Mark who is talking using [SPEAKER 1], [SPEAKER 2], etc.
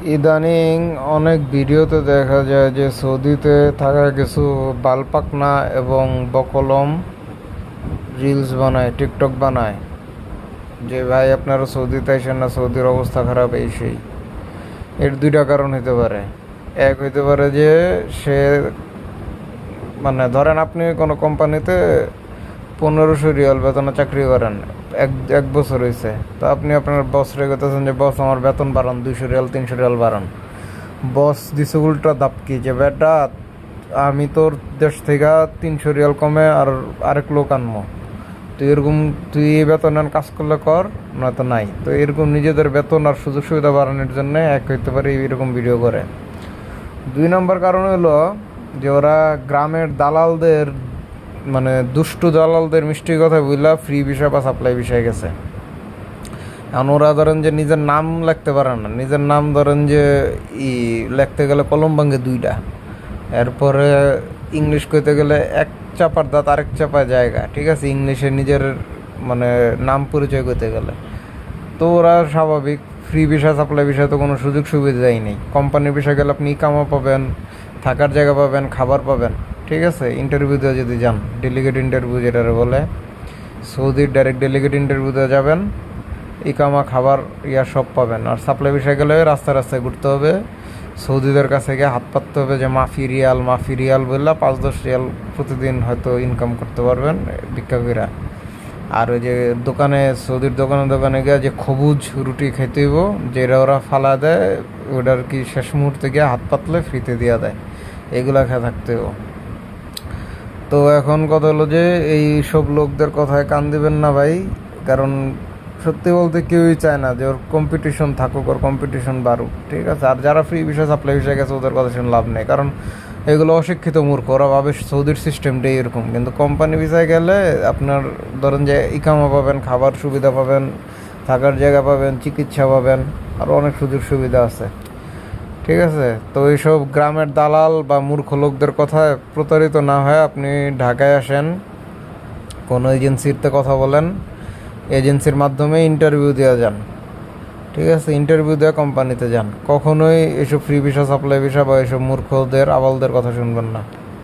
[SPEAKER 1] ইদানিং অনেক ভিডিওতে দেখা যায় যে সৌদিতে থাকা কিছু বালপাকনা এবং বকলম রিলস বানায়, টিকটক বানায় যে ভাই আপনারা সৌদিতে আসেন না, সৌদির অবস্থা খারাপ, এই সেই। এর দুইটা কারণ হতে পারে। এক হইতে পারে যে সে মানে ধরেন আপনি কোনো কোম্পানিতে 1500 রিয়াল বেতনে চাকরি করেন, এক এক বছর হয়েছে, তো আপনি আপনার বস রেখেছেন যে বস আমার বেতন বাড়ান, 200 রিয়াল 300 রিয়াল বাড়ান। বস দিছে উল্টা দাপকি যে বেটা আমি তোর দেশ থেকে 300 রিয়াল কমে আর আরেক লোক আনবো, তুই এই বেতন কাজ করলে কর, নয়তো নাই। তো এরকম নিজেদের বেতন আর সুযোগ সুবিধা বাড়ানোর জন্য এক হইতে পারে এরকম ভিডিও করে। 2 নম্বর কারণ হলো যে ওরা গ্রামের দালালদের মানে দুষ্টু দালালদের মিষ্টি কথা বুঝলা ফ্রি বিষয় বা সাপ্লাই বিষয় গেছে। এখন ওরা ধরেন যে নিজের নাম লিখতে পারে না, নিজের নাম ধরেন যে লিখতে গেলে কলম ভাঙে 2টা, এরপরে ইংলিশ কইতে গেলে এক চাপার দাঁত আরেক চাপার জায়গা, ঠিক আছে, ইংলিশে নিজের মানে নাম পরিচয় করতে গেলে। তো ওরা স্বাভাবিক ফ্রি ভিসা সাপ্লাই ভিসা তো কোনো সুযোগ সুবিধাই নেই। কোম্পানির ভিসা গেলে আপনি ইকামা পাবেন, থাকার জায়গা পাবেন, খাবার পাবেন, ঠিক আছে। ইন্টারভিউ দেওয়া যদি যান, ডেলিগেট ইন্টারভিউ যেটা বলে, সৌদির ডাইরেক্ট ডেলিগেট ইন্টারভিউ দেওয়া যাবেন, ইকামা খাবার সব পাবেন। আর সাপ্লাই ভিসা গেলে রাস্তায় রাস্তায় ঘুরতে হবে, সৌদিদের কাছে গিয়ে হাত পাততে হবে যে মাফি রিয়াল বললে 5-10 রিয়াল প্রতিদিন হয়তো ইনকাম করতে পারবেন ভিক্ষা কইরা। আর ওই যে দোকানে সৌদির দোকানে গিয়ে যে সবুজ রুটি খাইতে হইব, যেটা ওরা ফালা দেয়, ওটার কি শেষ মুহূর্তে গিয়ে হাত পাতলে ফ্রিতে দেওয়া দেয়, এগুলা খেয়ে থাকতে হইব। তো এখন কথা হলো যে এই সব লোকদের কথায় কান দিবেন না ভাই, কারণ সত্যি বলতে কেউই চায় না যে ওর কম্পিটিশন থাকুক, ওর কম্পিটিশন বাড়ুক, ঠিক আছে। আর যারা ফ্রি ভিসা সাপ্লাই ভিসা গেছে ওদের কথা শুনে লাভ নেই, কারণ এগুলো অশিক্ষিত মূর্খ, ওরা ভাবে সৌদির সিস্টেমটাই এরকম। কিন্তু কোম্পানি ভিসায় গেলে আপনার ধরেন যে ইকামা পাবেন, খাবার সুবিধা পাবেন, থাকার জায়গা পাবেন, চিকিৎসা পাবেন, আরও অনেক সুযোগ সুবিধা আছে, ঠিক আছে। তো এইসব গ্রামের দালাল বা মূর্খ লোকদের কথায় প্রতারিত না হয় আপনি ঢাকায় আসেন, কোনো এজেন্সিতে কথা বলেন, এজেন্সির মাধ্যমে ইন্টারভিউ দেওয়া যান, ঠিক আছে, ইন্টারভিউ দেওয়া কোম্পানিতে যান। কখনোই এসব ফ্রি ভিসা সাপ্লাই ভিসা বা এসব মূর্খদের আবালদের কথা শুনবেন না।